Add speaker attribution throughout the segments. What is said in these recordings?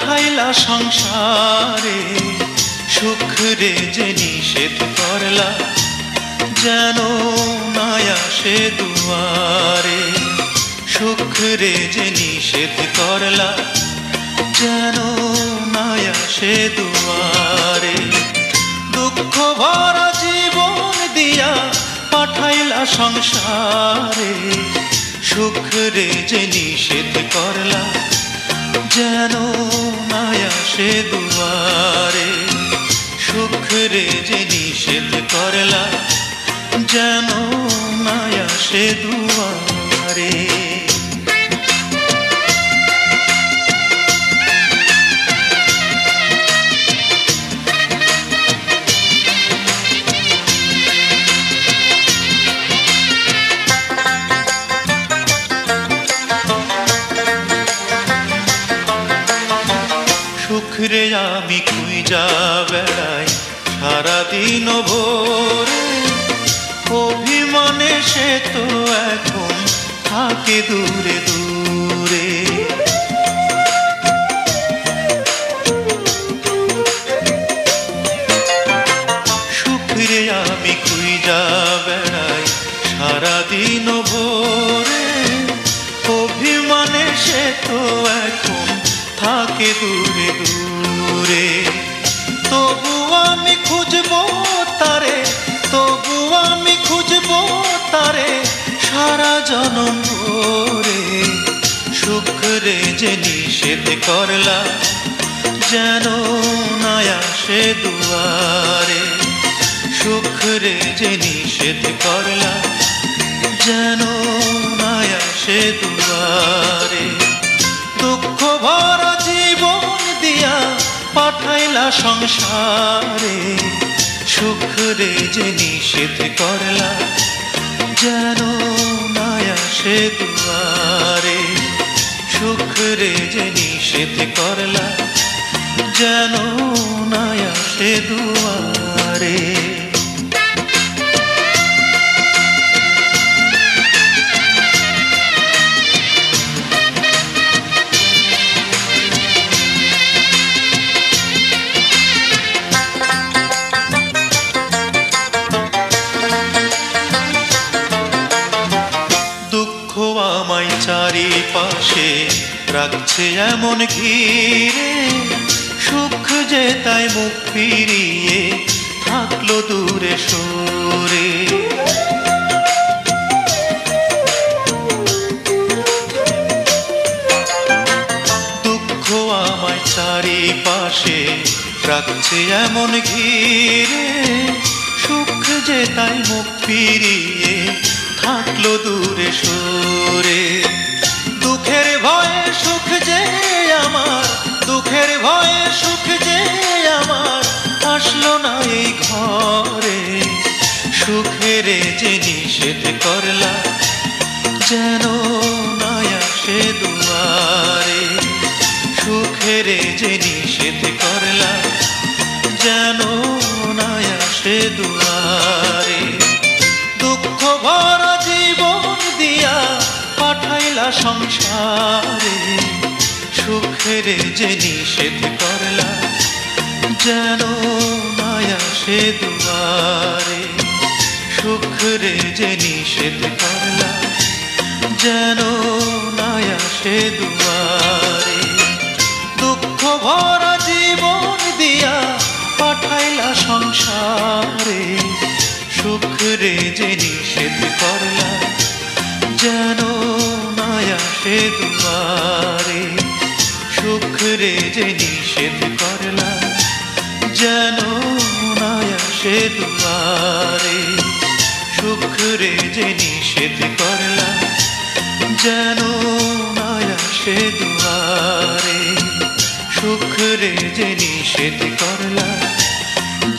Speaker 1: পাঠাইলা সংসারে, সুখ রে যে নিষেধ করলা, যেন না আসে দুয়ারে। সুখ রে যে নিষেধ করলা, যেন না আসে দুয়ারে। দুঃখ ভরা জীবন দিয়া পাঠাইলা সংসারে, সুখ রে যে নিষেধ করলা, যেন না আসে দুয়ারে। সুখ রে যে নিষেধ করলা, যেন না আসে দুয়ারে। সুখ রে আমি খুঁজা বেড়াই সারাদিন ভোরে, অভিমানে সে তো এখন থাকে দূরে দূরে। সুখ রে আমি খুঁজা বেড়াই সারাদিন ভোরে, অভিমানে সে তো এখন থাকে দূরে দূরে। তবু আমি খুঁজবো তারে, তবু আমি খুঁজবো তারে সারা জনম ভরে। সুখ রে যে নিষেধ করলা, যেন না আসে দুয়ারে। সুখ রে যে নিষেধ করলা, যেন না আসে দুয়ারে। দুঃখ ভরা জীবন দিয়া পাঠাইলা সংসারে, সুখ রে যে নিষেধ করলা, যেন না আসে দুয়ারে। সুখ রে যে নিষেধ করলা, যেন না আসে দুয়ারে। আমায় চারিপাশে রাখছে এমন ঘিরে, সুখ যে তাই মুখ ফিরিয়ে থাকলো দূরে সরে। দুঃখ আমায় চারিপাশে রাখছে এমন ঘিরে, সুখ যে তাই মুখ ফিরিয়ে থাকলো দূরে সরে। দুঃখের ভয়ে সুখ যে আমার, দুঃখের ভয়ে সুখ যে আমার আসলো না এই ঘরে। সুখের যে নিষেধ করলা, যেন না আসে দুয়ারে। সুখের যে নিষেধ করলা, যেন না আসে দুয়ারে। দুঃখ ভরা জীবন দিয়া পাঠাইলা সংসারে, সুখের যে নিষেধ করলা, যেন না আসে দুয়ারে। সুখ রে যে নিষেধ করলা, যেন না আসে দুয়ারে। দুঃখ ভরা জীবন দিয়া পাঠাইলা সংসারে, সুখ রে যে নিষেধ করলা, যেন না আসে দুয়ারে। সুখ রে যে নিষেধ করলা, যেন না আসে দুয়ারে। সুখ রে যে নিষেধ করলা, যেন না আসে দুয়ারে। সুখ রে যে নিষেধ করলা,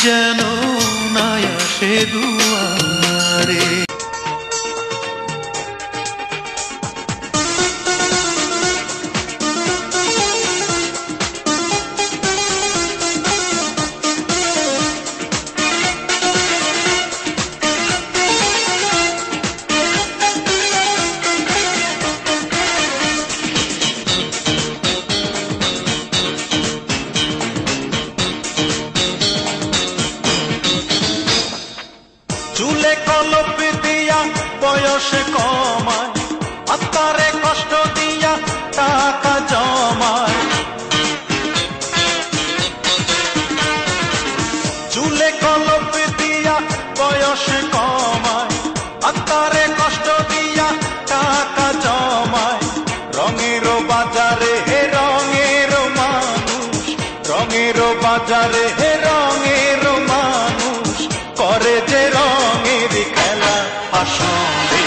Speaker 1: যেন না আসে দুয়ারে। যে রঙের খেলা, আসলে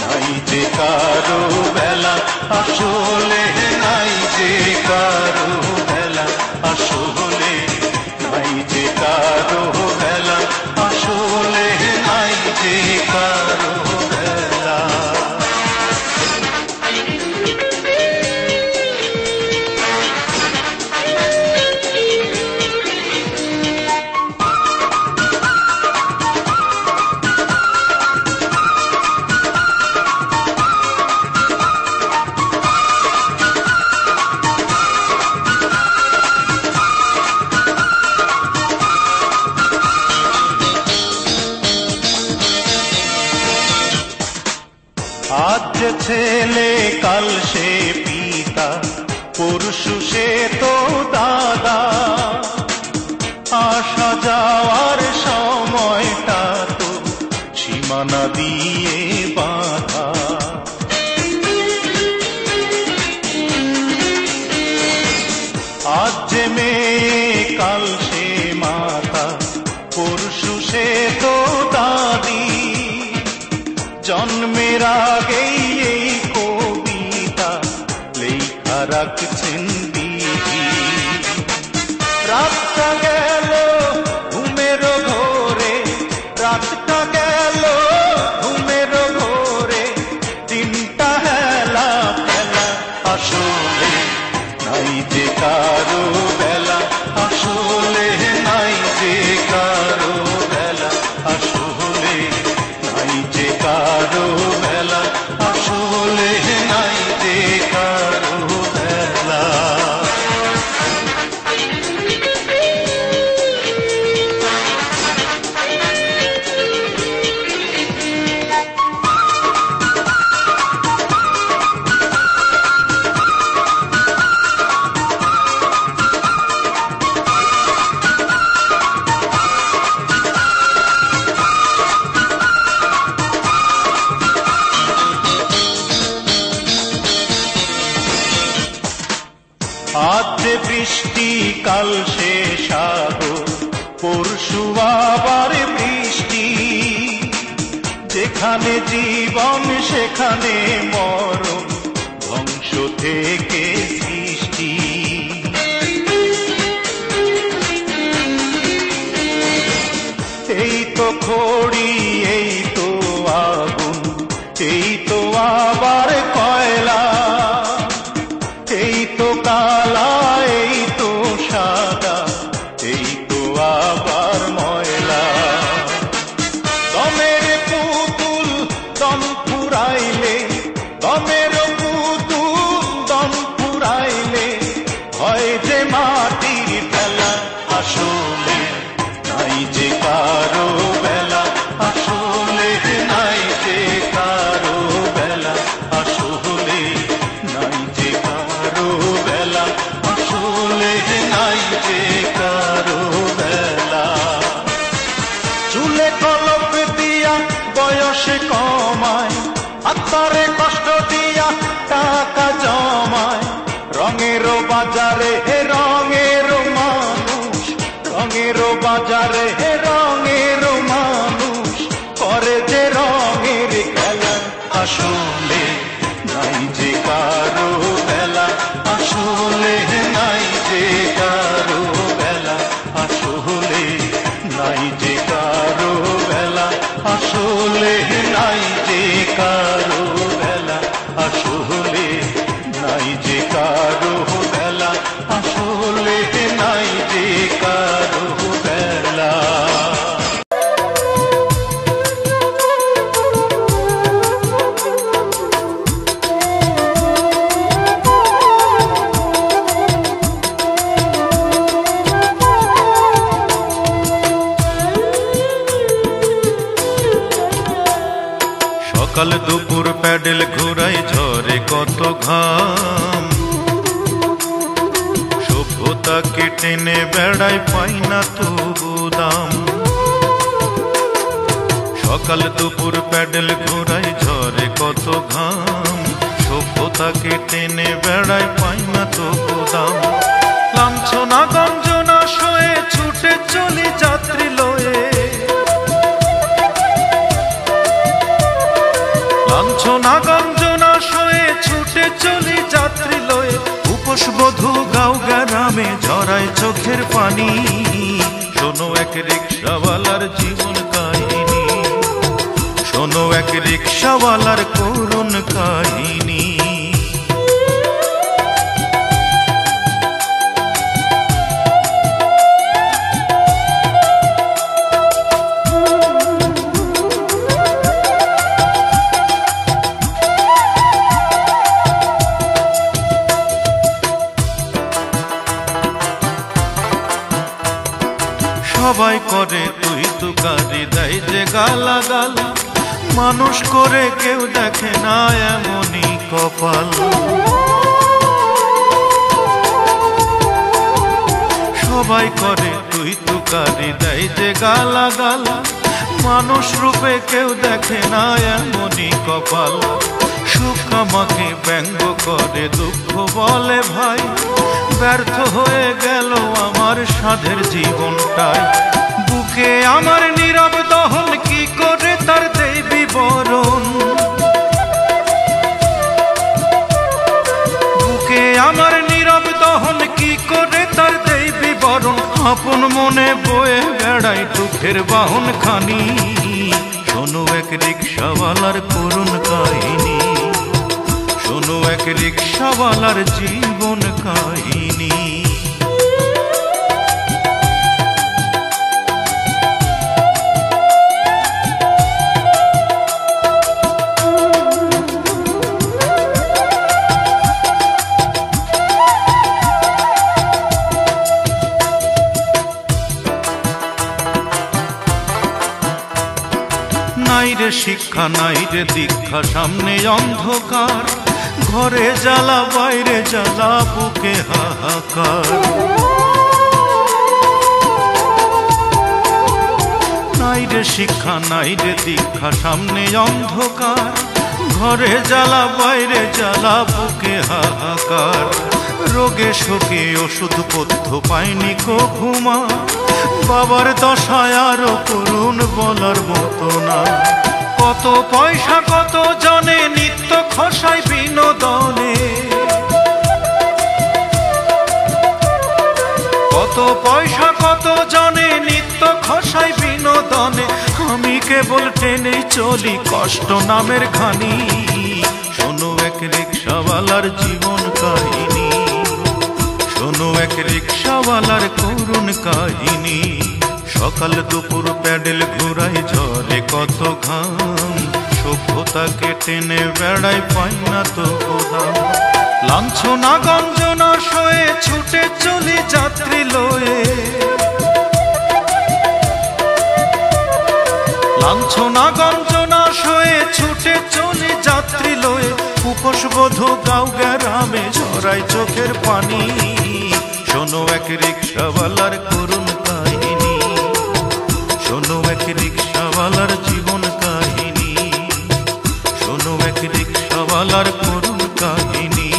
Speaker 1: নাই যে কারো বেলা, আসলে নাই যে কারো বেলা, আসলে নাই যে কারো বেলা, আসলে নাই যে কারো বেলা। আজ যে ছেলে কাল সে পিতা, পরশু সে তো দাদা, আসা যাওয়ার সময়টা তো সীমানা দিয়ে বাঁধা। আজ যে মেয়ে কাল সে মাতা, পরশু সে তো দাদি, জন্মের আগেই এই কবিতা লেখা রাখছেন দিদি। রাতটা গেল ঘুমের ঘোরে, রাতটা গেল ঘুমের ঘোরে, দিনটা হেলা ফেলা, আসলে নাই যে কারো বেলা, আসলে নাই যে কারো বেলা, আসলে নাই যে কারো বেলা, আসলে নাই যে কারো বেলা। আজ যে বৃষ্টি কাল সে সাগর, পরশু আবার বৃষ্টি, যেখানে জীবন সেখানে মরণ, ধ্বংস থেকে সৃষ্টি। এই তো খড়ি, এই তো আগুন, এই তো আবার কয়লা, এই তো কালা, এই তো সাদা, এই তো আবার ময়লা। দমের পুতুল দম ফুরাইলে, দমের পুতুল দম ফুরাইলে, হয় যে মাটির ফেলা, আসলে নাই যে কারো বেলা, আসলে নাই যে কারো বেলা, আসলে নাই যে কারো বেলা, আসলে নাই যে কারো বেলা। চুলে কলপ দিয়া বয়স কমায়, আত্মারে কষ্ট দিয়া টাকা জমায়, রঙের বাজারে হে রঙের মানুষ, রঙের বাজারে হে রঙের মানুষ, করে যে রঙের খেলা, আসলে নাই যে কারো বেলা, আসলে নাই যে কারো বেলা, আসলে নাই যে কারো বেলা, আসলে নাই যে কারো বেলা, আসলে নাই যে কারো বেলা, আসলে নাই যে কারো বেলা। সকাল দুপুর প্যাডেল ঘোরাই, ঝরে কত ঘাম, সভ্যতাকে টেনে বেড়াই, পাই না তবু দাম। সকাল দুপুর প্যাডেল ঘোরাই, ঝরে কত ঘাম, সভ্যতাকে টেনে বেড়াই, পাই না তবু দাম। লাঞ্ছনা গঞ্জনা সয়ে ছুটে চলি যাত্রী লয়ে, ঘামে ঝরায় চোখের পানি। শোনো এক রিক্সাওয়ালার জীবন কাহিনী, শোনো এক রিক্সাওয়ালার করুণ কাহিনী। সবাই করে তুই তুকারি, দেয় যে গালাগাল, মানুষ করে কেউ দেখে না এমনই কপাল। সবাই করে তুই তুকারি, দেয় যে গালাগাল, মানুষ রূপে কেউ দেখে না এমনই কপাল। সুখ আমাকে ব্যঙ্গ করে, দুঃখ বলে ভাই, ব্যর্থ হয়ে গেল আমার সাধের জীবনটাই। বুকে আমার নীরব দহন, কি করে তার দেই বিবরণ। বুকে আমার নীরব দহন, কি করে তার দেই বিবরণ। আপন মনে বয়ে বেড়াই দুঃখের বাহন খানি। শোনো এক রিক্সাওয়ালার করুণ কাহিনী, শোনো এক রিক্সাওয়ালার জীবন কাহিনী। নাই রে শিক্ষা, নাই রে দীক্ষা, সামনে অন্ধকার, ঘরে জ্বালা বাইরে জ্বালা, বুকে হাহাকার। নাই রে শিক্ষা, নাই রে দীক্ষা, সামনে অন্ধকার, ঘরে জ্বালা বাইরে জ্বালা, বুকে হাহাকার। রোগে শোকে ওষুধ পথ্য পাইনি কো ঘুমা, বাবার দশায় আরো করুণ বলার মতো না। কত পয়সা কত জনে নিত্য খসাই বিনোদনে, কত পয়সা কত জনে নিত্য খসাই বিনোদনে। আমি কেবল টেনে চলি কষ্ট নামের ঘানি। শোনো এক রিক্সাওয়ালার জীবন কাহিনী, শোনো এক রিক্সাওয়ালার করুণ কাহিনী। সকাল দুপুর প্যাডেল ঘুরাই, ঝরে কত ঘাম, সভ্যতাকে টেনে বেড়াই, পাই না তো দাম। লাঞ্ছনা গঞ্জনা সয়ে ছুটে চলি যাত্রী লয়ে, লাঞ্ছনা গঞ্জনা সয়ে ছুটে চলি যাত্রী লয়ে। উপোস বধূ গাঁও গ্রামে ঝরাই চোখের পানি। শোনো এক রিক্সাওয়ালার করুণ কাহিনী, শোনো এক রিক্সাওয়ালার জীবন কাহিনী, শোনো এক রিক্সাওয়ালার করুণ কাহিনী,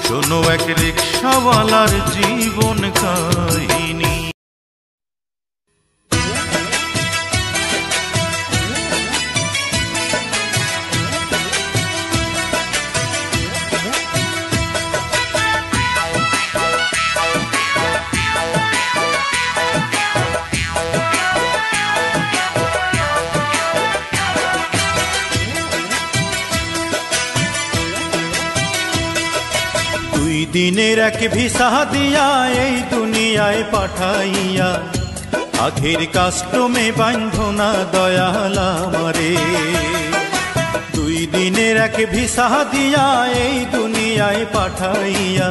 Speaker 1: শোনো এক রিক্সাওয়ালার জীবন কাহিনী। দিনের এক ভিসা দিয়া এই দুনিয়ায় পাঠাইয়া, আখের কাস্টমে বাঁধো না দয়াল আমারে। দুই দিনের এক ভিসা দিয়া এই দুনিয়ায় পাঠাইয়া,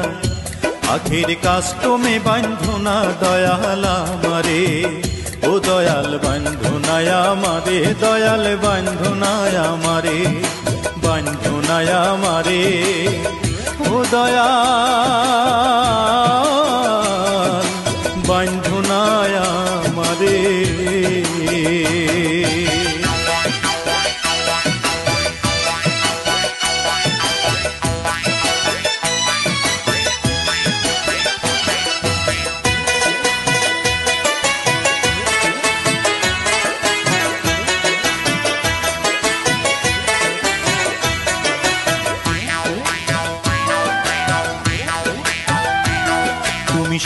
Speaker 1: আখের কাস্টমে বাঁধো না দয়াল আমারে। ও দয়াল বাঁধো না আমারে, দয়াল বাঁধো না আমারে, বাঁধো না আমারে। ও দয়াল বাঁধো না আমারে।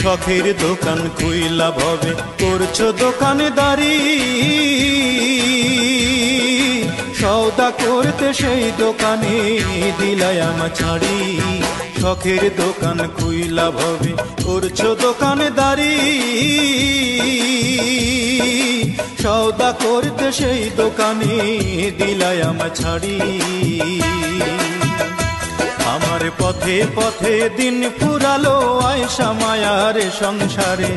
Speaker 1: শখের দোকান খুইলা ভবে করছো দোকানদারি, সওদা করতে সেই দোকানে দিলাই আমা ছাড়ি। শখের দোকান খুইলা ভবে করছো দোকানদারি, সওদা করতে সেই দোকানে দিলাই আমা ছাড়ি। আমার পথে পথে দিন ফুরালো আয়সা মায়ার সংসারে,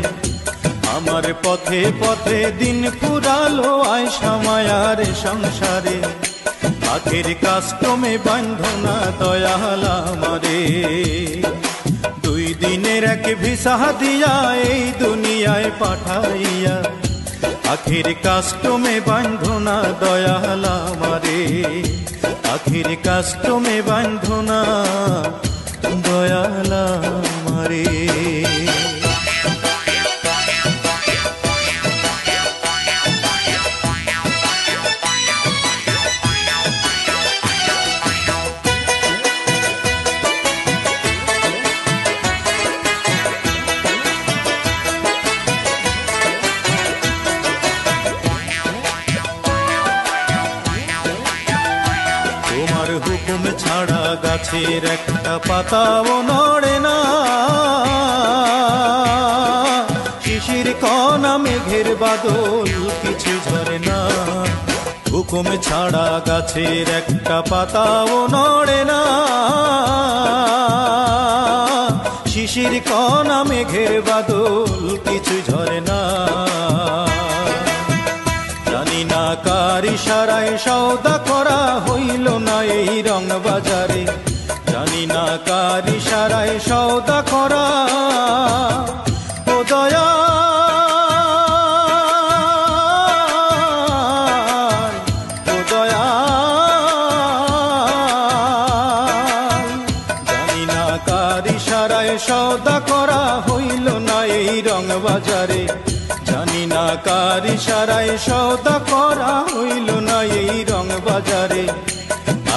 Speaker 1: আমার পথে পথে দিন ফুরালো আয়সা মায়ার সংসারে। আখের কাস্টমে বান্ধনা দয়াল আমারে, 2 দিনের এক ভিসা দিয়া এই দুনিয়ায় পাঠাইয়া। আখের কাস্টমে বান্ধনা দয়াল আমারে, আখের কাস্টমে বান্ধনা দয়াল আমারে। হুকুম ছাড়া গাছের একটা পাতাও নড়ে না, শিশির কণা মেঘের বাদল কিছু ঝরে না। হুকুম ছাড়া গাছের একটা পাতাও নড়ে না, শিশির কণা মেঘের বাদল কিছু ঝরে না। জানি না কার ইশারায় সওদা করা হইল না এই রং বাজারে, জানি না কার ইশারায় সওদা করা। ও দয়াল, ও দয়াল, জানি না কার ইশারায় সওদা করা হইল না এই রং বাজারে, জানি না কার ইশারায় সওদা করা হইল না এই রং বাজারে।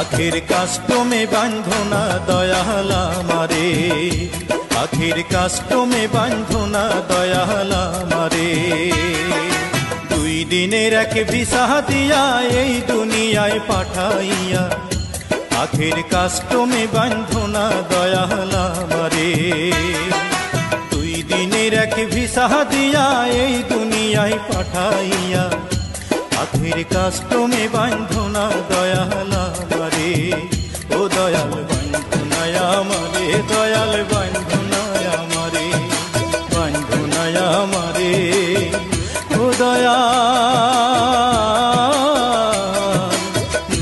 Speaker 1: আখের কাস্টমে বান্ধনা দয়াল আমারে, আখের কাস্টমে বান্ধনা দয়াল আমারে। 2 দিনের এক ভিসা দিয়া এই দুনিয়ায় পাঠাইয়া। আখের কাস্টমে বান্ধনা দয়াল আমারে, 2 দিনের এক ভিসা দিয়া এই দুনিয়ায় পাঠাইয়া। আখের কাস্টমে বান্ধনা দয়াল আমারে, ও দয়াল বান্ধনা আমারে, দয়াল বান্ধনা আমারে, বান্ধনা আমারে, ও দয়াল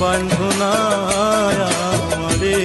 Speaker 1: বান্ধনা আমারে।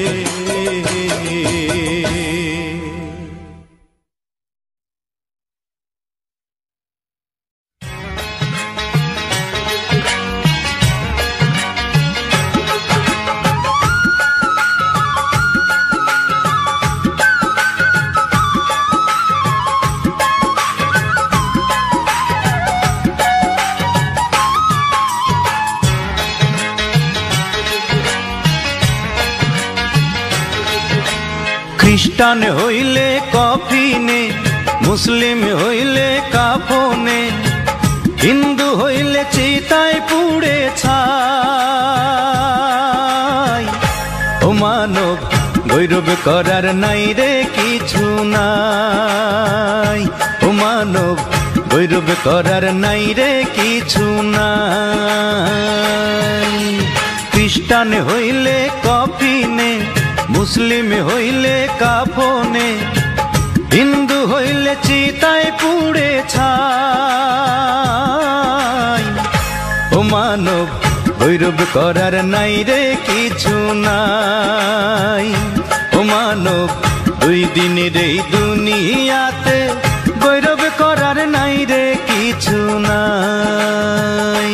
Speaker 1: খ্রিস্টান হইলে কফিনে, মুসলিম হইলে কাফনে, হিন্দু হইলে চিতায় পুড়ে ছাই। ও মানব গৌরব করার নাই রে কিছু নাই, ও মানব গৌরব করার নাই রে কিছু নাই। খ্রিস্টান হইলে কফিনে, মুসলিম হইলে কাফনে, হিন্দু হইলে চিতায় পুড়ে ছাই। ও মানব গৌরব করার নাই রে কিছু নাই, ও মানব 2 দিনের এই দুনিয়াতে গৌরব করার নাই রে কিছু নাই।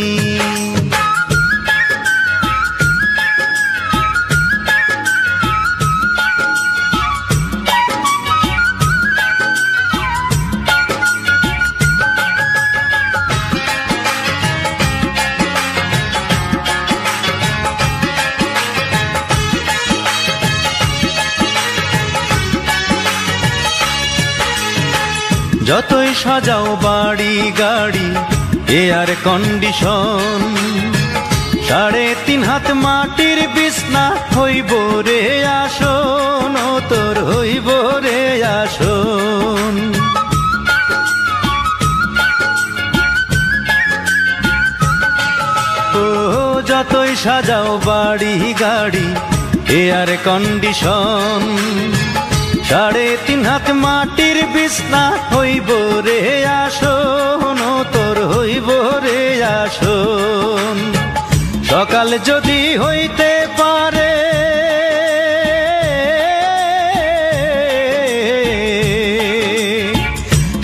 Speaker 1: যতই সাজাও বাড়ি গাড়ি এয়ার কন্ডিশন, 3.5 হাত মাটির বিছনা হইব রে আসন, ও তোর হইব রে আসন। ও যতই সাজাও বাড়ি গাড়ি এয়ার কন্ডিশন, 3.5 হাত মাটির বিছনা হইব রে আসন, ও তোর হইব রে আসন। সকাল যদি হইতে পারে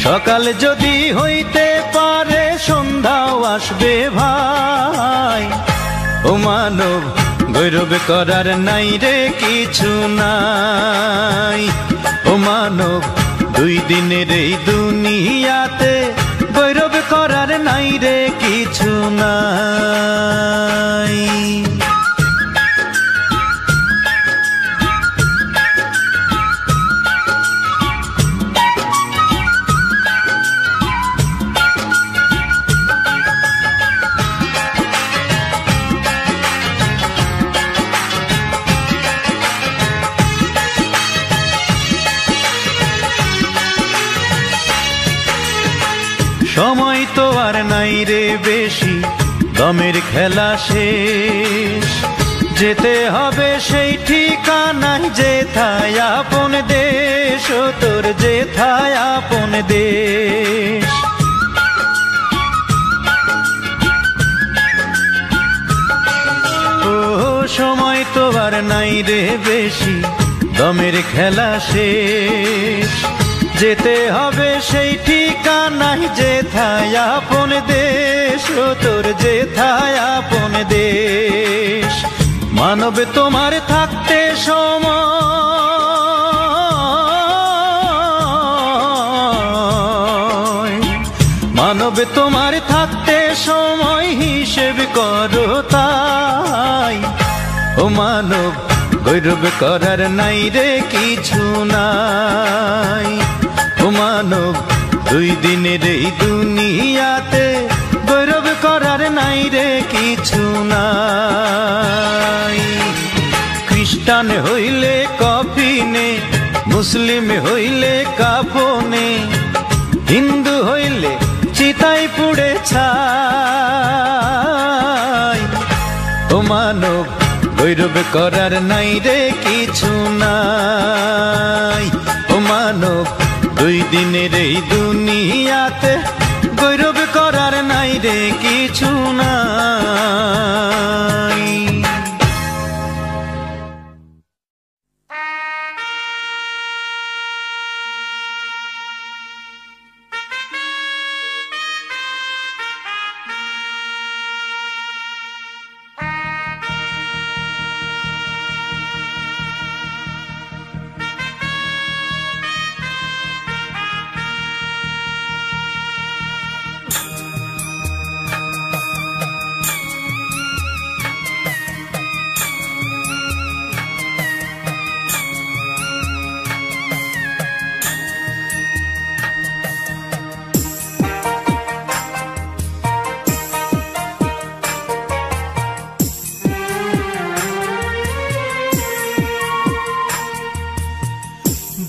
Speaker 1: সকাল যদি হইতে পারে সন্ধ্যাও আসবে ভাই, ও মানব গৌরব করার নাই রে কিছু নাই, ও মানব 2 দিনের এই দুনিয়াতে গৌরব করার নাই রে কিছু নাই। সময় তো আর নাই রে বেশি, দমের খেলা শেষ, যেতে হবে সেই ঠিকানায় যেথায় আপন দেশ, ও তোর যেথায় আপন দেশ। ও সময় তো আর নাই রে বেশি, দমের খেলা শেষ, যেতে হবে সেই ঠিকানায় যেথায় আপন দেশ, ও তোর যেথায় আপন দেশ। মানব তোমার থাকতে সময়, মানব তোমার থাকতে সময় হিসেব করো তাই, ও মানব গৌরব করার নাই রে কিছু নাই, ও মানব 2 দিনের এই দুনিয়াতে গৌরব করার নাই রে কিছু নাই। খ্রিস্টান হইলে কফিনে, মুসলিম হইলে কাফনে, হিন্দু হইলে চিতায় পুড়ে ছাই, ও মানব গৌরব করার নাই রে কিছু নাই, ও মানব 2 দিনের এই দুনিয়াতে গৌরব করার নাই রে কিছু নাই।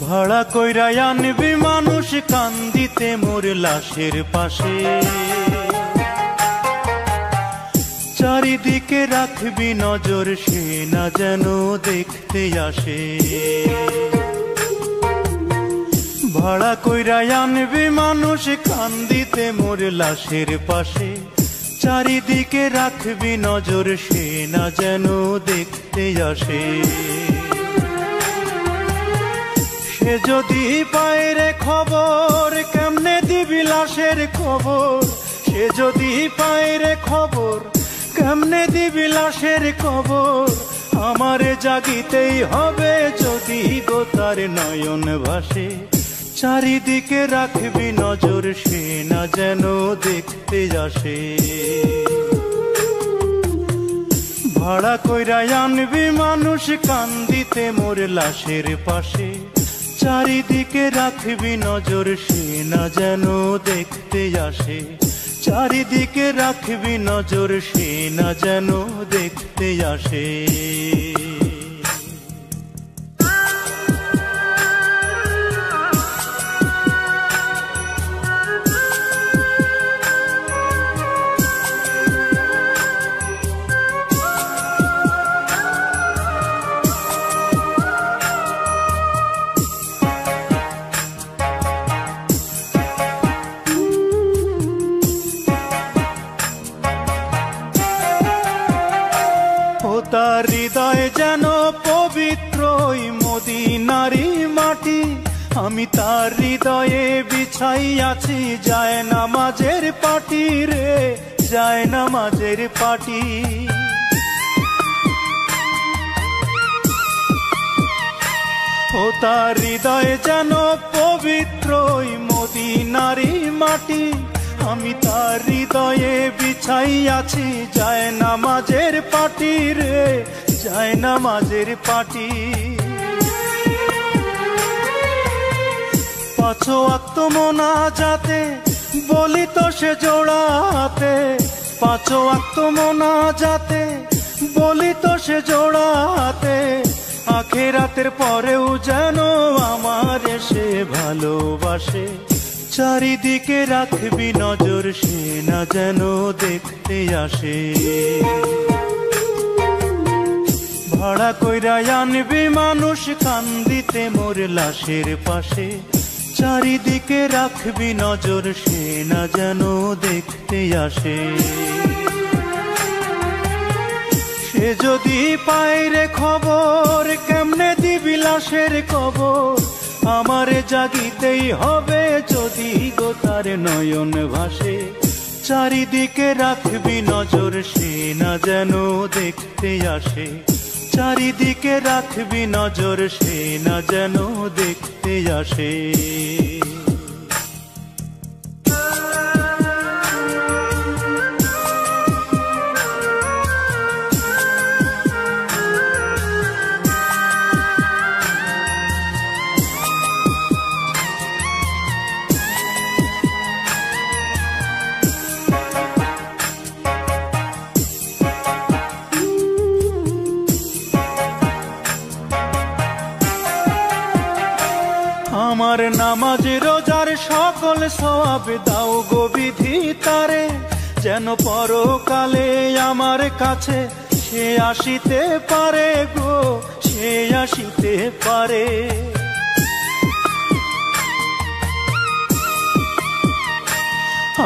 Speaker 1: ভাড়া কইরা আনবি মানুষ কান্দিতে মোর লাশের পাশে, চারিদিকে রাখবি নজর সে না যেন দেখতে আসে। ভাড়া কইরা আনবি মানুষ কান্দিতে মোর লাশের পাশে, চারিদিকে রাখবি নজর সে না যেন দেখতে আসে। সে যদি পায় রে খবর কেমনে দিবি লাশের খবর, সে যদি পায় রে খবর কেমনে দিবি লাশের খবর। আমারে জাগিতেই হবে যদি গো তার নয়ন ভাসে, চারিদিকে রাখবি নজর সে না যেন দেখতে আসে। ভাড়া কইরা আনবি মানুষ কান্দিতে মোর লাশের পাশে, চারিদিকে রাখবি নজর সে না যেন দেখতে আসে, চারিদিকে রাখবি নজর সে না যেন দেখতে আসে। তার হৃদয় যেন পবিত্র মদিনারি মাটি, আমি তার হৃদয়ে বিছাইয়াছি যায় নামাজের পাটি রে, যায় নামাজের পাটি। ও তার হৃদয় যেন পবিত্র মদিনারি মাটি, আমি তার হৃদয়ে বিছাইয়াছি যায় নামাজের পাটি রে, যায় নামাজের পাটি। পাঁচ ওয়াক্ত মোনাজাতে বলি তো সে জোড়াতে, পাঁচ ওয়াক্ত মোনাজাতে বলি তো সে জোড়াতে, আখিরাতের পরেও যেন আমার সে ভালোবাসে। চারিদিকে রাখবি নজর সে না যেন দেখতে আসে, ভাড়া কইরা আনবি মানুষ কান্দিতে মোর লাশের পাশে। চারিদিকে রাখবি নজর সে না যেন দেখতে আসে। সে যদি পায় রে খবর কেমনে দিবি লাশের কবর, আমারে জাগিতেই হবে যদি গো তার নয়ন ভাসে। চারিদিকে রাখবি নজর সে না যেন দেখতে আসে, চারিদিকে রাখবি নজর সে না যেন দেখতে আসে। আমার নামাজ রোজার সকল সওয়াব দাও গো বিধি তারে, যেন পরকালে আমার কাছে সে আসিতে পারে গো, সে আসিতে পারে।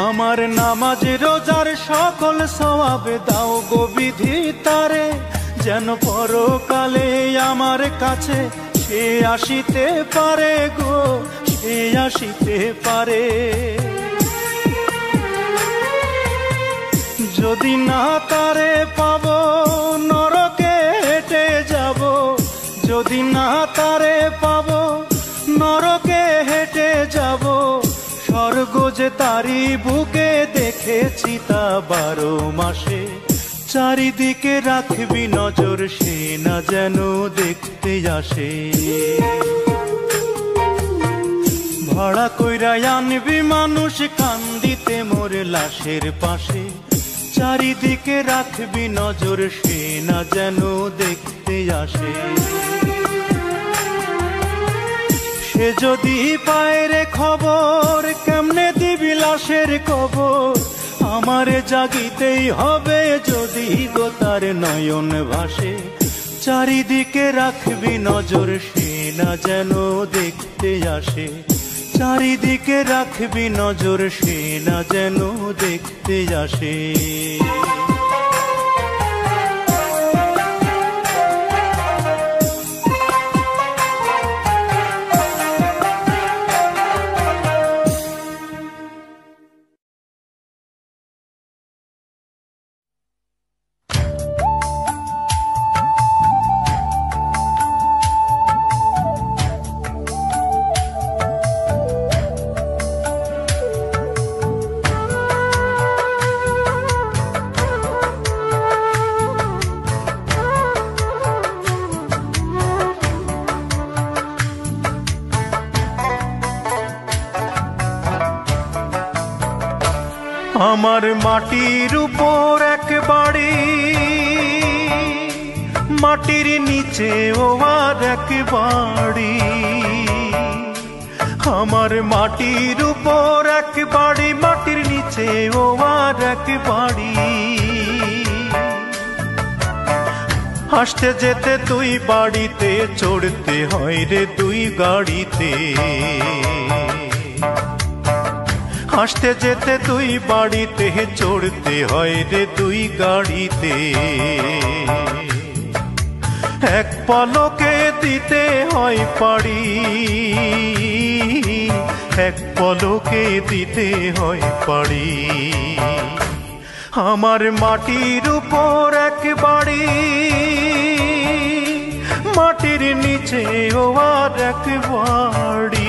Speaker 1: আমার নামাজ রোজার সকল সওয়াব দাও গো বিধি তারে, যেন পরকালে আমার কাছে সে আসিতে পারে গো, সে আসিতে পারে। যদি না তারে পাবো নরকে হেঁটে যাব, যদি না তারে পাবো নরকে হেঁটে যাব। স্বর্গ যে তারি বুকে দেখেছি তা 12 মাসে। চারিদিকে রাখবি নজর সে না যেন দেখতে আসে, ভাড়া কইরা আনবি মানুষ কান্দিতে মোর লাশের পাশে। চারিদিকে রাখবি নজর সে না যেন দেখতে আসে। সে যদি পায় রে খবর কেমনে দিবি লাশের কবর, আমারে জাগিতেই হবে যদি গো তার নয়ন ভাসে। চারিদিকে রাখবি নজর সে না যেন দেখতে আসে, চারিদিকে রাখবি নজর সে না যেন দেখতে আসে। আমার মাটির উপর এক বাড়ি, মাটির নিচে ও আর এক বাড়ি। আমার মাটির উপর এক বাড়ি, মাটির নিচে ও আর এক বাড়ি। আসতে যেতে দুই বাড়িতে, চড়তে হয় রে দুই গাড়িতে। আসতে যেতে দুই বাড়িতে, চড়তে হয় রে দুই গাড়িতে। এক পলকে দিতে হয় পাড়ি, এক পলকে দিতে হয় পাড়ি। আমার মাটির উপর এক বাড়ি, মাটির নিচে ও আর এক বাড়ি।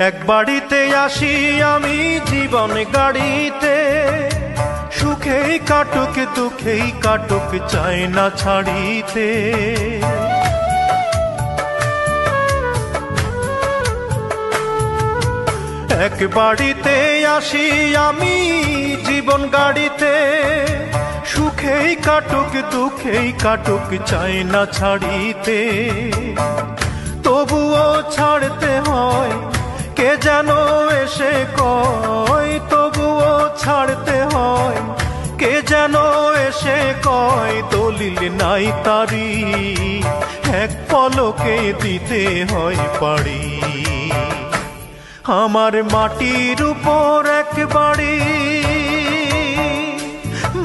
Speaker 1: এক বাড়িতে আসি আমি জীবন গাড়িতে, সুখেই কাটুক দুঃখেই কাটুক চাই না ছাড়িতে। এক বাড়িতে আসি আমি জীবন গাড়িতে, সুখেই কাটুক দুঃখেই কাটুক চাই না ছাড়িতে। তবুও ছাড়তে হয় কে যেন এসে কয়, তবুও ছাড়তে হয় কে যেন এসে কয়। দলিল নাই তারি, এক পলকে দিতে হয় পাড়ি। আমার মাটির উপর এক বাড়ি,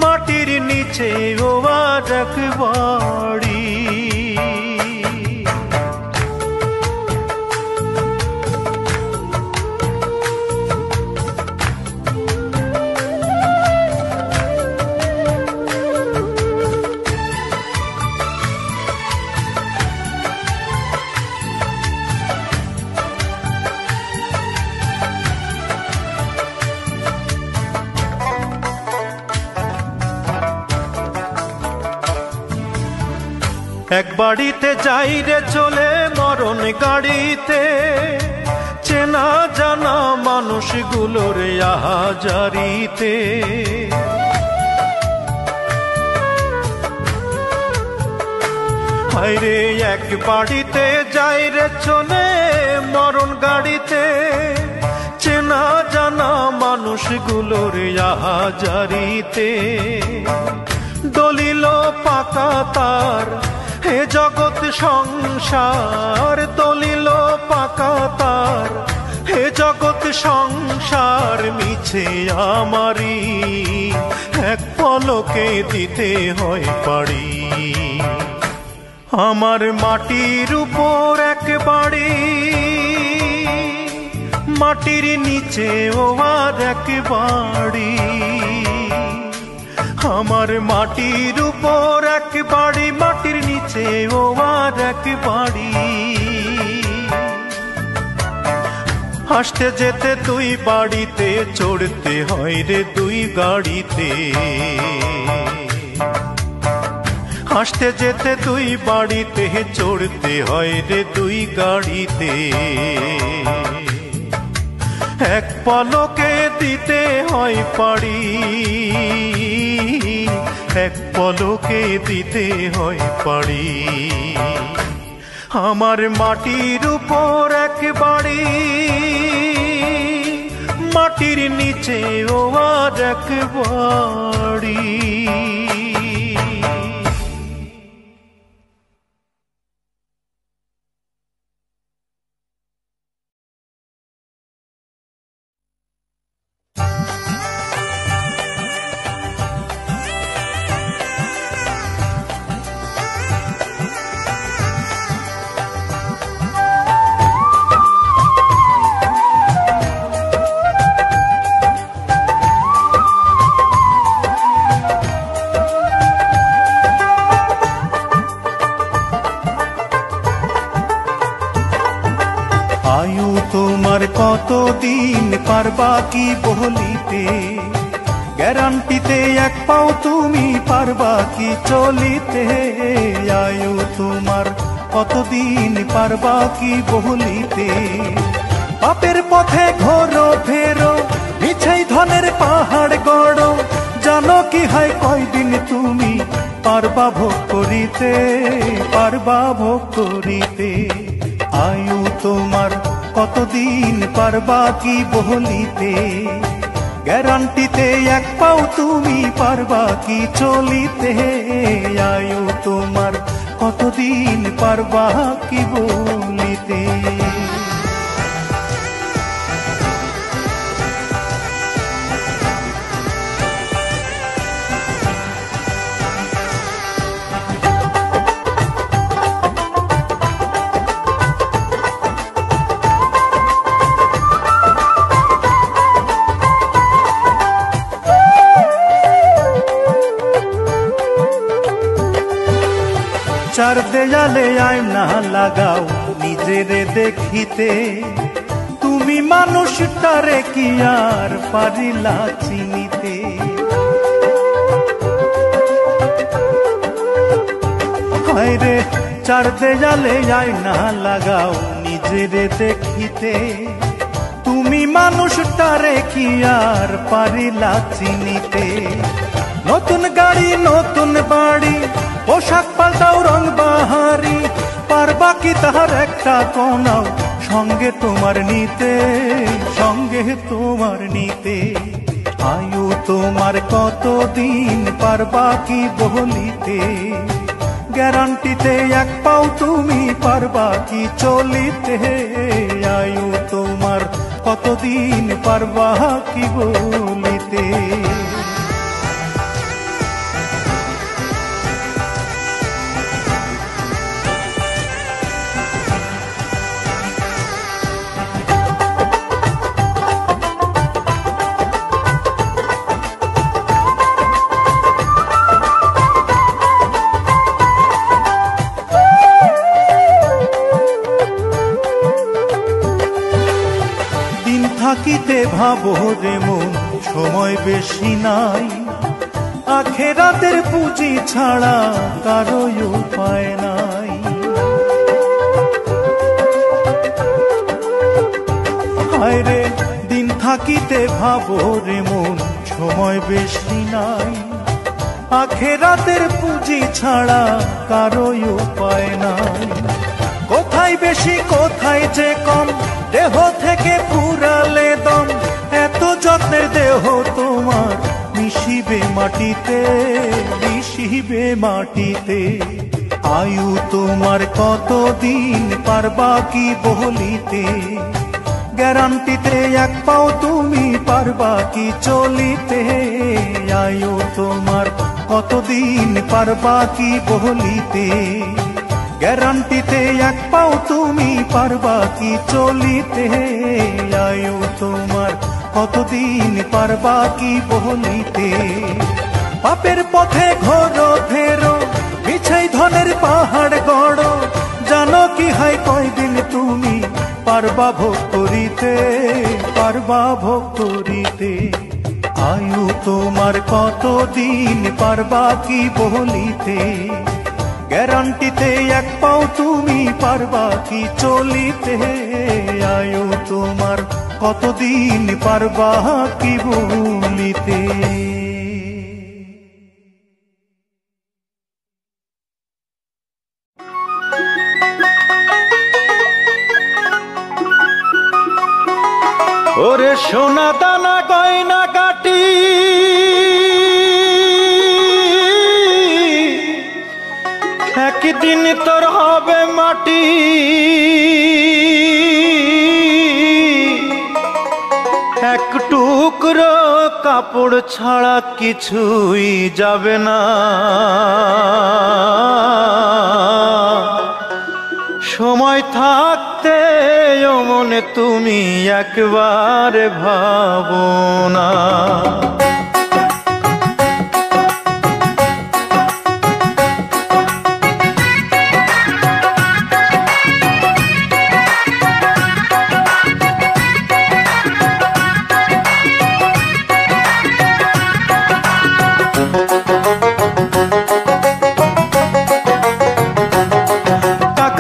Speaker 1: মাটির নিচে ও আর এক বাড়ি। এক বাড়িতে যাই রে চলে মরণ গাড়িতে, চেনা জানা মানুষগুলোর আহাজারিতে। হায়রে এক বাড়িতে যাই রে চলে মরণ গাড়িতে, চেনা জানা মানুষগুলোর আহাজারিতে। দলিল পাকা তার হে জগৎ সংসার, দলিল পাকা তার হে জগৎ সংসার। মিছে আমারি এক পলকে দিতে হয় পাড়ি। আমার মাটির উপর এক বাড়ি, মাটির নিচে ও আর এক বাড়ি। আমার মাটির উপর এক বাড়ি, মাটির নিচে ও আর এক বাড়ি। আসতে যেতে দুই বাড়িতে, চড়তে হয় রে দুই গাড়িতে। আসতে যেতে দুই বাড়িতে, চড়তে হয় রে দুই গাড়িতে। এক পলকে দিতে হয় পাড়ি, এক পলকে দিতে হয় পাড়ি। আমার মাটির উপর এক বাড়ি, মাটির নিচে ও আর এক বাড়ি।
Speaker 2: কতদিন পারবা কি বলিতে, গ্যারান্টিতে এক পাও তুমি পারবা কি চলিতে, আয়ু তোমার কতদিন পারবা কি বলিতে। পাপের পথে ঘোরো ফেরো, মিছাই ধনের পাহাড় গড়ো, জানো কি হয় কয়দিন তুমি পারবা ভোগ করিতে, পারবা ভোগ করিতে। আয়ু তোমার কতদিন পারবা কি বলিতে, গ্যারান্টিতে এক পাও তুমি পারবা কি চলিতে, আয়ু তোমার কতদিন পারবা কি বলিতে। চার দেয়ালে আয়না লাগাও নিজেরে দেখিতে, তুমি মানুষটারে কি আর পারিলা চিনিতে। হায়রে চার দেয়ালে আয়না লাগাও নিজেরে দেখিতে, তুমি মানুষটারে কি আর পারিলা চিনিতে। নতুন গাড়ি নতুন বাড়ি, পোশাক পাল্টাও রং বাহারি, পারবা কি তাহার একটা কোনাও সঙ্গে তোমার নিতে, সঙ্গে তোমার নিতে। আয়ু তোমার কতদিন পারবা কি বলিতে, গ্যারান্টিতে এক পাও তুমি পারবা কি চলিতে, আয়ু তোমার কতদিন পারবা কি বলিতে। থাকিতে ভাবো রে মন সময় বেশি নাই, আখেরাতের পুঁজি ছাড়া কারো উপায় নাই। হায়রে দিন থাকিতে ভাবো রে মন সময় বেশি নাই, আখেরাতের পুঁজি ছাড়া কারো উপায় নাই। কোথায় বেশি কোথায় যে কম, দেহ থেকে পুরালে দম, এত যত্নের দেহ তোমার মিশিবে মাটিতে, মিশিবে মাটিতে। আয়ু তোমার কতদিন পারবা কি বলিতে, গ্যারান্টিতে এক পাও তুমি পারবা কি চলিতে, আয়ু তোমার কতদিন পারবা কি বলিতে, গ্যারান্টিতে এক পাও তুমি পারবা কি চলিতে, আয়ু তোমার কতদিন পারবা কি বলিতে। পাপের পথে ঘোরো ফেরো, মিছাই ধনের পাহাড় গড়ো, জানো কি হয় কয়দিন তুমি পারবা ভোগ করিতে, পারবা ভোগ করিতে। আয়ু তোমার কতদিন পারবা কি বলিতে, গ্যারান্টিতে এক পাও তুমি পারবা কি চলিতে, আয়ু তোমার কতদিন পারবা কি বলিতে।
Speaker 1: ওরে সোনা দানা গয়না কাটি, একদিন তোর হবে মাটি। এক টুকরো কাপড় ছাড়া কিছুই যাবে না, সময় থাকতে ও মনে তুমি একবার ভাবো না।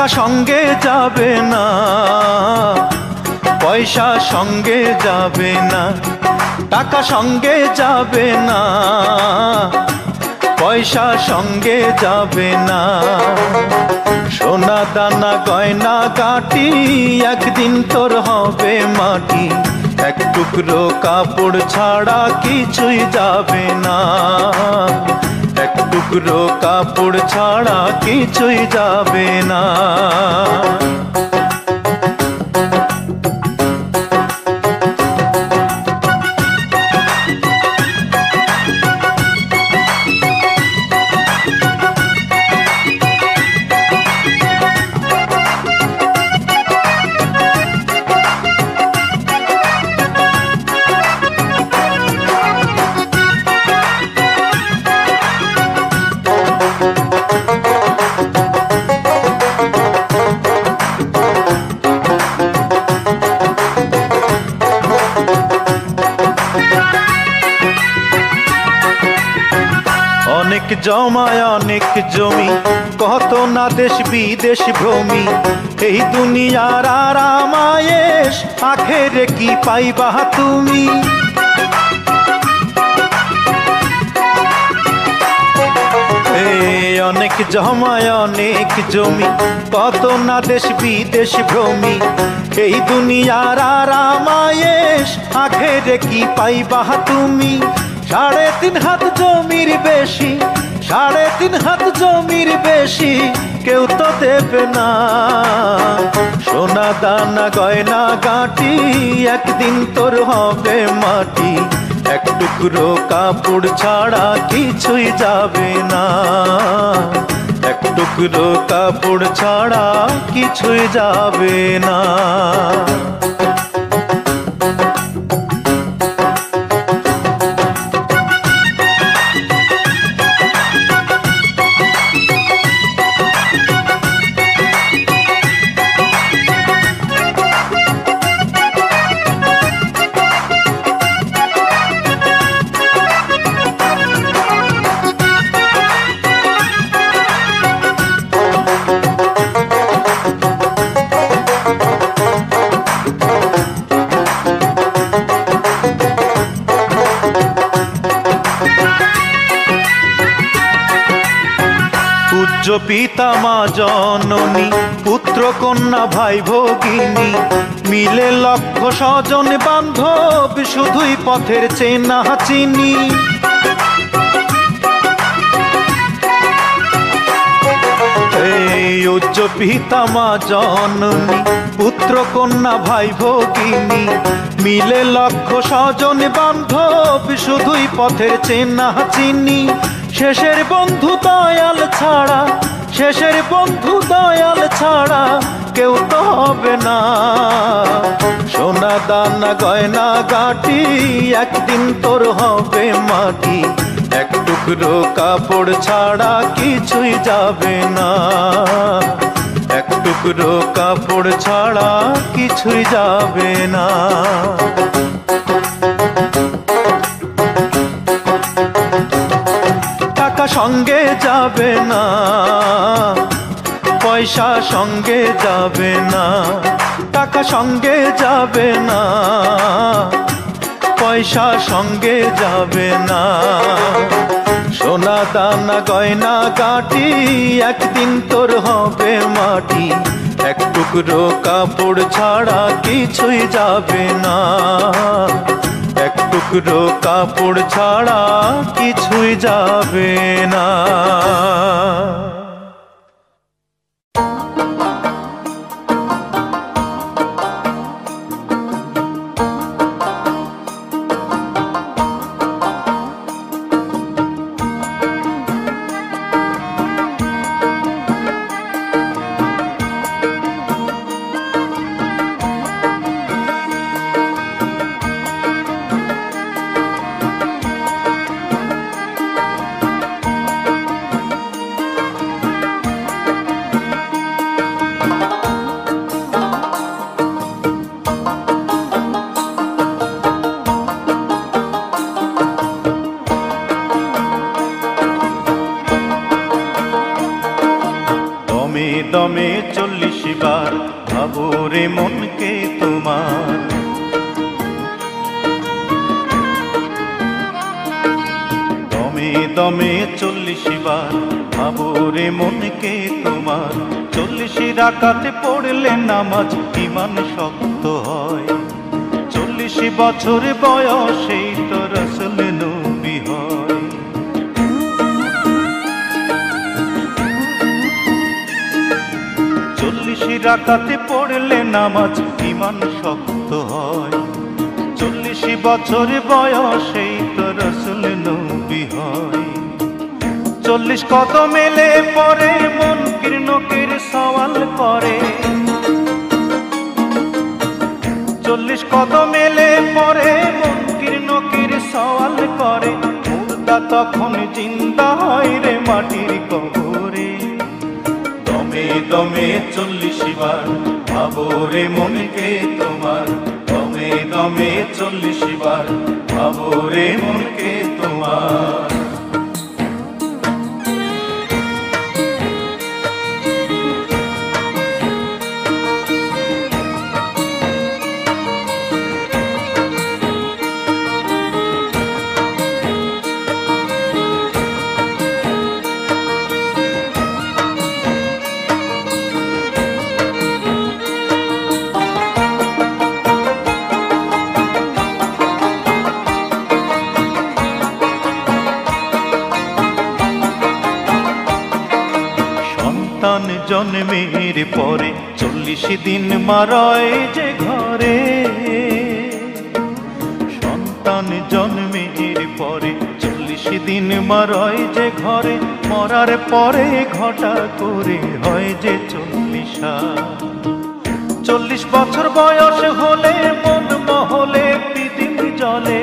Speaker 1: টাকা সঙ্গে যাবে না, পয়সা সঙ্গে যাবে না। টাকা সঙ্গে যাবে না, পয়সা সঙ্গে যাবে না। সোনা দানা গয়না গাটি একদিন তোর হবে মাটি। এক টুকরো কাপড় ছাড়া কিছুই যাবে না, এক টুকরো কাপড় ছাড়া কিছুই যাবে না। অনেক জমায় অনেক জমি, কত না দেশ বিদেশ ভ্রমি। এই দুনিয়ার আরামায়েশ আখেরে কি পাইবা তুমি? অনেক জমায় অনেক জমি, কত না দেশ বিদেশ ভ্রমি। এই দুনিয়ার আরামায়েশ আখেরে কি পাইবা তুমি? 3.5 হাত জমির বেশি, 3.5 হাত জমির বেশি কেউ তো দেবে না। সোনা দানা গয়না গাটি একদিন তোর হবে মাটি। এক টুকরো কাপড় ছাড়া কিছুই যাবে না, এক টুকরো কাপড় ছাড়া কিছুই যাবে না। পূজ্য পিতা মা জননী, পুত্র কন্যা ভাই ভগিনী, মিলে লক্ষ স্বজন বান্ধব, শুধুই পথের চেনা চিনি। উচ্চ পিতা মা জননী, পুত্র কন্যা ভাই ভগিনী, মিলে লক্ষ স্বজন বান্ধব, শুধুই পথের চেনা চিনি। শেষের বন্ধু দয়াল ছাড়া, শেষের বন্ধু দয়াল ছাড়া কেউ তো হবে না। সোনা দানা গয়না গাটি একদিন তোর হবে মাটি। এক টুকরো কাপড় ছাড়া কিছুই যাবে না, এক টুকরো কাপড় ছাড়া কিছুই যাবে না। টাকা সঙ্গে যাবে না, পয়সা সঙ্গে যাবে না। টাকা সঙ্গে যাবে না, পয়সা সঙ্গে যাবে না। সোনা দানা গয়না গাটি একদিন তোর হবে মাটি। এক টুকরো কাপড় ছাড়া কিছুই যাবে না, এক টুকরো কাপড় ছাড়া কিছুই যাবে না। দমে
Speaker 2: বার ভাবো রে মনকে তোমার। দমে দমে 40 বার ভাবো রে মনকে তোমার। 40 রাকাতে পড়লে নামাজ ঈমান শক্ত হয়। 40 বছর বয়সেই তো রাসূল নবী হয়। 40 রাকাতে পড়লে নামাজ ঈমান শক্ত হয়। 40 বছর বয়সেই তো রাসূল নবী হয়। 40 কদম মেলে পরে মুনকির নকির সওয়াল করে। 40 কদম মেলে পরে মুনকির নকির সওয়াল করে। মুর্দা তখন জিন্দা হয় রে মাটির কবরে। দমে দমে 40 বার ভাবো রে মনকে তোমার। দমে দমে 40 বার ভাবো রে মনকে তোমার। সন্তান জন্মের পরে 40 দিন মারয় যে ঘরে। সন্তান জন্মের পরে 40 দিন মারয় যে ঘরে। মরার পরে ঘটা করে হয় যে 40 বছর বয়স হলে মন মহলে পৃথিবী জলে।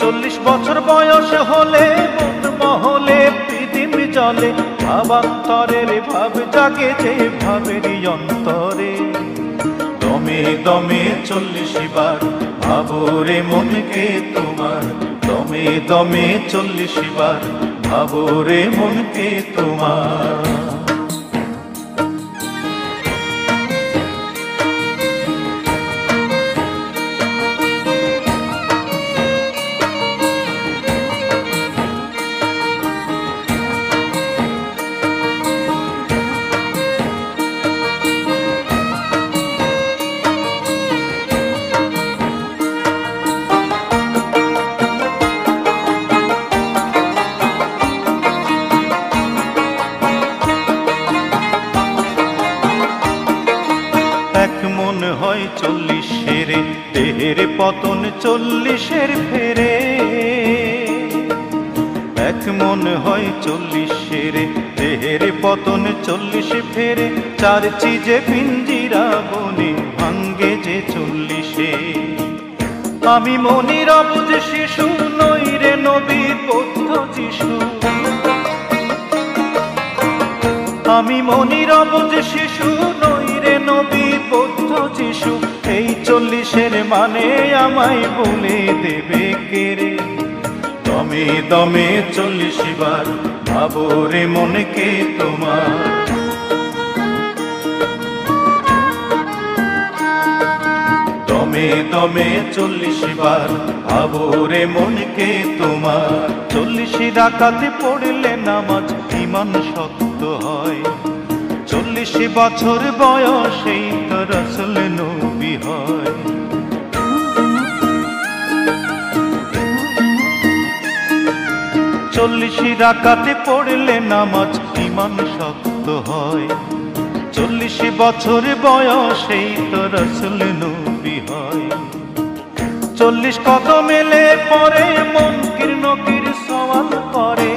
Speaker 2: 40 বছর বয়স হলে মন মহলে পৃথিবী জলে। ভাবান্তরের ভাব জাগে যে ভাবেরই অন্তরে। দমে দমে 40 বার ভাবো রে মনকে তোমার। দমে দমে 40 বার ভাবো রে মনকে তোমার। এক মন হয় 40 দেহের পতন 40 ফেরে। এক মন হয় 40 দেহের পতন 40 ফেরে। 4 চিজে পিঞ্জিরা বনে ভাঙ্গে যে 40। আমি মনির অবুঝ শিশু নই রে নবী বৌদ্ধ যিশু। আমি মনির অবুঝ শিশু নই রে নবী বৌদ্ধ যিশু। এই 40 মানে আমায় বলে দেবে কে রে। দমে দমে 40 বার ভাবো রে মনকে তোমার। দমে দমে 40 বার ভাবো রে মনকে তোমার। 40 রাকাতে পড়লে নামাজ ঈমান শক্ত হয়। 40 বছর বয়সেই তো রাসূল নবী হয়। 40 রাকাতে পড়লে নামাজ ঈমান শক্ত হয়। 40 বছর বয়সেই তো রাসূল নবী হয়। 40 কদম মেলে পরে মুনকির নকির সওয়াল করে।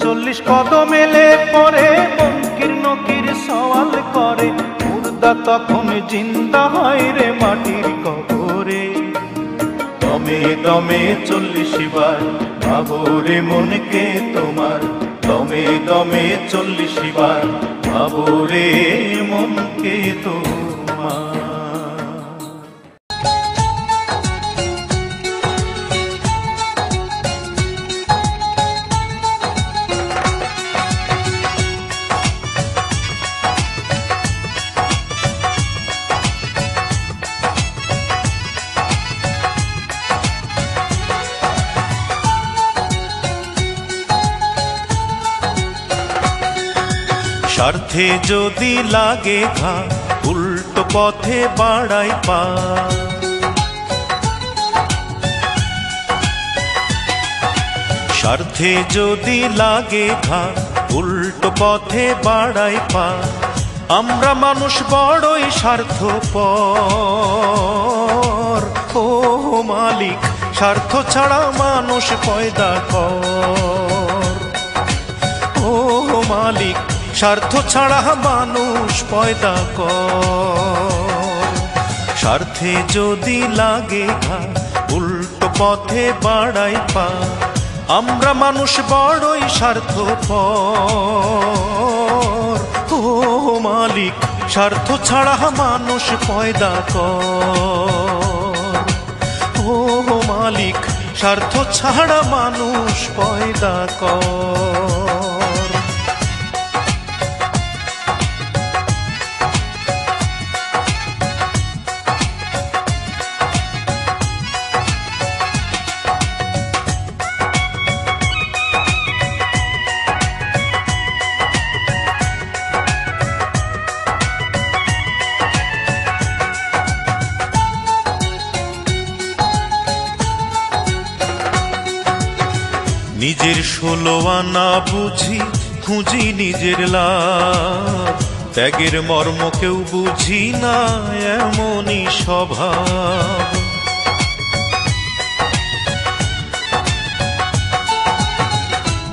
Speaker 2: 40 কদম মেলে পরে মুনকির নকির সওয়াল করে। মুর্দা তখন জিন্দা হয় রে মাটির কবরে। দমে দমে 40 বার ভাবো রে মনকে তোমার। দমে দমে 40 বার ভাবো রে মনকে তোমার।
Speaker 1: স্বার্থে যদি লাগে ঘা উল্টো পথে বাড়াই পা। স্বার্থে যদি লাগে ঘা উল্টো পথে বাড়াই পা। আমরা মানুষ বড়ই স্বার্থপর, ও মালিক স্বার্থ ছাড়া মানুষ পয়দা কর। ও মালিক স্বার্থ ছাড়া মানুষ পয়দা কর। স্বার্থে যদি লাগে ঘা উল্টো পথে বাড়াই পা। আমরা মানুষ বড়ই স্বার্থপর, ও মালিক স্বার্থ ছাড়া মানুষ পয়দা কর। ও মালিক স্বার্থ ছাড়া মানুষ পয়দা কর। নিজের 16 আনা বুঝি খুঁজি নিজের লাভ। ত্যাগের মর্ম কেউ বুঝি না এমনই স্বভাব।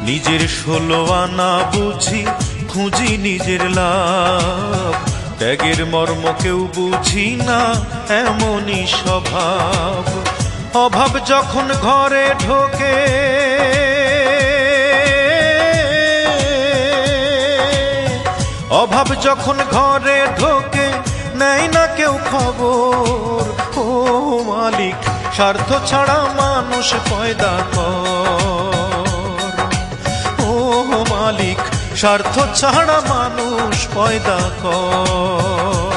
Speaker 1: নিজের 16 আনা বুঝি খুঁজি নিজের লাভ। ত্যাগের মর্ম কেউ বুঝি না এমনই স্বভাব। অভাব যখন ঘরে ঢোকে অভাব যখন ঘরে ঢোকে নেয় না কেউ খবর। ও মালিক স্বার্থ ছাড়া মানুষ পয়দা কর। ও মালিক স্বার্থ ছাড়া মানুষ পয়দা কর।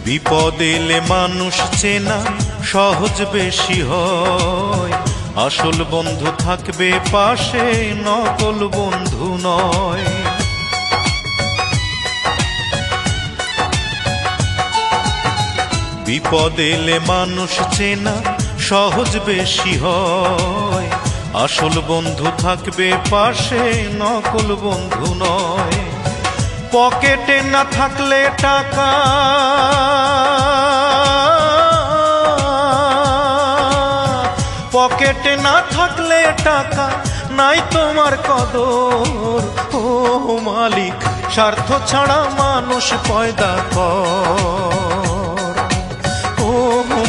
Speaker 1: বিপদ এলে মানুষ চেনা সহজ বেশি হয়। আসল বন্ধু থাকবে পাশে, নকল বন্ধু নয়। বিপদ এলে মানুষ চেনা সহজ বেশি হয়। আসল বন্ধু থাকবে পাশে, নকল বন্ধু নয়। পকেটে না থাকলে টাকা পকেটে না থাকলে টাকা নাই তোমার কদর। ও মালিক স্বার্থ ছাড়া মানুষ পয়দা কর। ও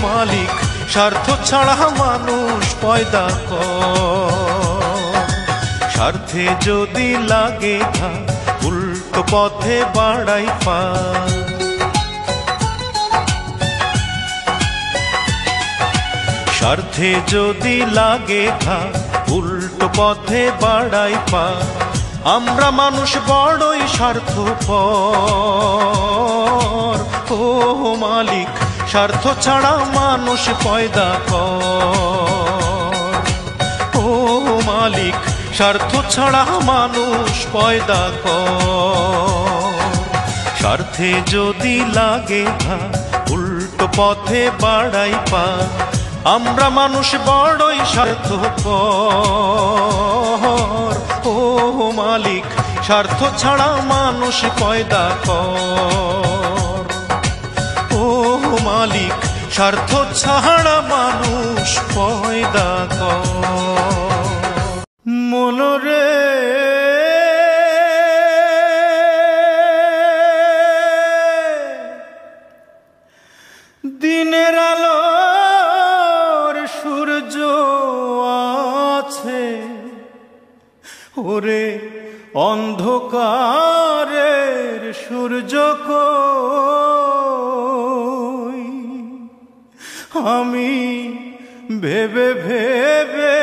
Speaker 1: মালিক স্বার্থ ছাড়া মানুষ পয়দা কর। স্বার্থে যদি লাগে ঘা উল্টো পথে বাড়াই পা। স্বার্থে যদি লাগে ঘা উল্টো পথে বাড়াই পা। আমরা মানুষ বড়ই স্বার্থপর, ও মালিক স্বার্থ ছাড়া মানুষ পয়দা কর। ও মালিক স্বার্থ ছাড়া মানুষ পয়দা কর। স্বার্থে যদি লাগে ঘা উল্টো পথে বাড়াই পা। আমরা মানুষ বড়ই স্বার্থপর, ও মালিক স্বার্থ ছাড়া মানুষ পয়দা কর। ও মালিক স্বার্থ ছাড়া মানুষ পয়দা কর। মনরে দিনের আলোর সূর্য আছে, ওরে অন্ধকারের সূর্য কো
Speaker 2: আমি ভেবে ভেবে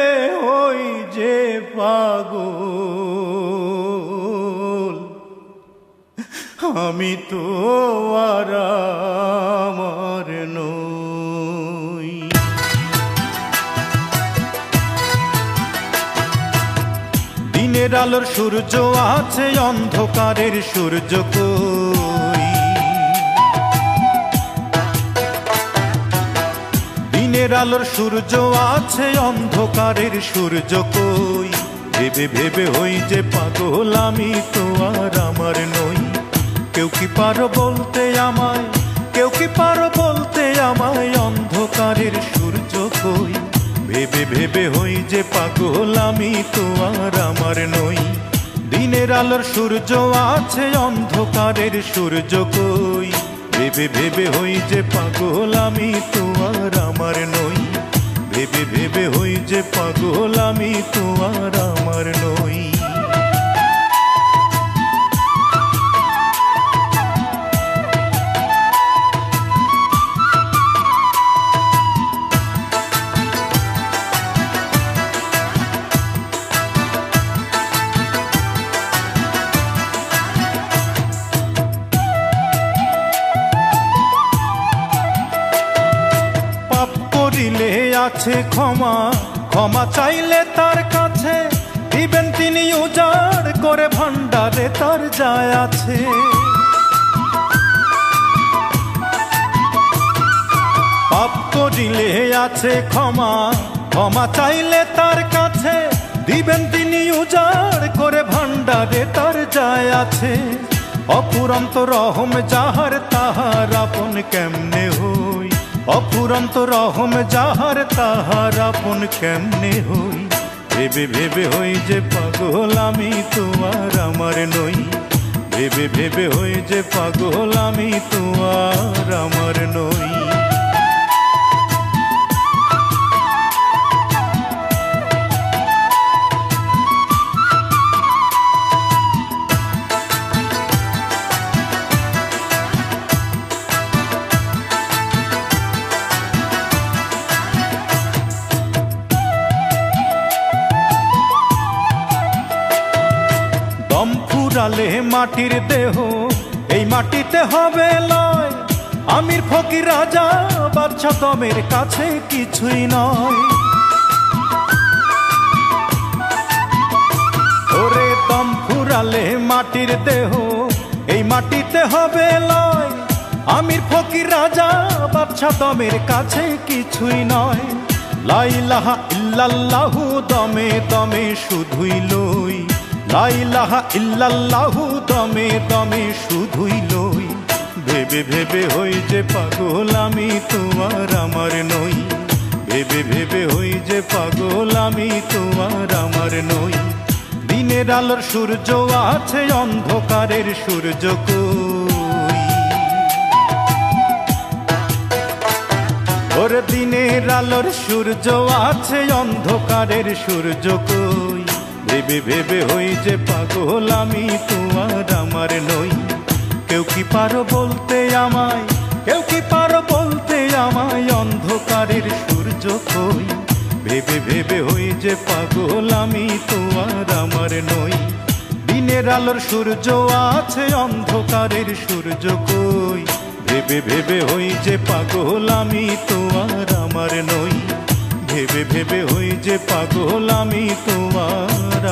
Speaker 2: হই যে পাগল, আমি তো আর আমার নই। দিনের আলোর সূর্য আছে, অন্ধকারের সূর্য কই? দিনের আলোর সূর্য আছে, অন্ধকারের সূর্য কই? ভেবে ভেবে হই যে পাগল, আমি তো আর আমার নই। কেউ কি পারো বলতে আমায়, কেউ কি পারো বলতে আমায়, অন্ধকারের সূর্য কই? ভেবে ভেবে হই যে পাগল, আমি তো আর আমার নই। দিনের আলোর সূর্য আছে, অন্ধকারের সূর্য কই? ভেবে ভেবে হই যে পাগল, আমি তো আর আমার নই। ভেবে ভেবে হই যে পাগল, আমি তো আর আমার নই। দিলে আছে ক্ষমা, ক্ষমা চাইলে তার কাছে দিবেন তিনি উজাড় করে, ভান্ডারে তার যায় আছে। পাপ করিলে আছে ক্ষমা, ক্ষমা চাইলে তার কাছে দিবেন তিনি উজাড় করে, ভান্ডারে তার যায় আছে। অফুরন্ত রহম যাহার, তাহার আপন কেমনে হই? অফুরন্ত রহম যাহার, তাহার আপন কেমনে হই? ভেবে ভেবে হই যে পাগল, আমি তো আর আমার নই। ভেবে ভেবে হই যে পাগল, আমি তো আর আমার নই। দম ফুরালে মাটির দেহ, এই মাটিতে হবে লয়। আমির ফকির রাজা বাদশা দমের কাছে কিছুই নয়। ওরে দম ফুরালে মাটির দেহ, এই মাটিতে হবে লয়। আমির ফকির রাজা বাদশা দমের কাছে কিছুই নয়। লা ইলাহা ইল্লাল্লাহু দমে দমে শুধুই লই। লা ইলাহা ইল্লাল্লাহু দমে দমে শুধুই লই। ভেবে ভেবে হই যে পাগল, আমি তো আর আমার নই। ভেবে ভেবে হই যে পাগল, আমি তো আর আমার নই। দিনের আলোর সূর্য আছে, অন্ধকারের সূর্য কই? ওর দিনের আলোর সূর্য আছে, অন্ধকারের সূর্য কই? ভেবে ভেবে হই যে পাগল, আমি তো আর আমার নই। কেউ কি পারো বলতে আমায়, কেউ কি পারো বলতে আমায়, অন্ধকারের সূর্য কই? ভেবে ভেবে হই যে পাগল, আমি তো আর আমার নই। দিনের আলোর সূর্য আছে, অন্ধকারের সূর্য কই? ভেবে ভেবে হই যে পাগল, আমি তো আর আমার নই। ভেবে ভেবে হই যে পাগল, আমি তো আর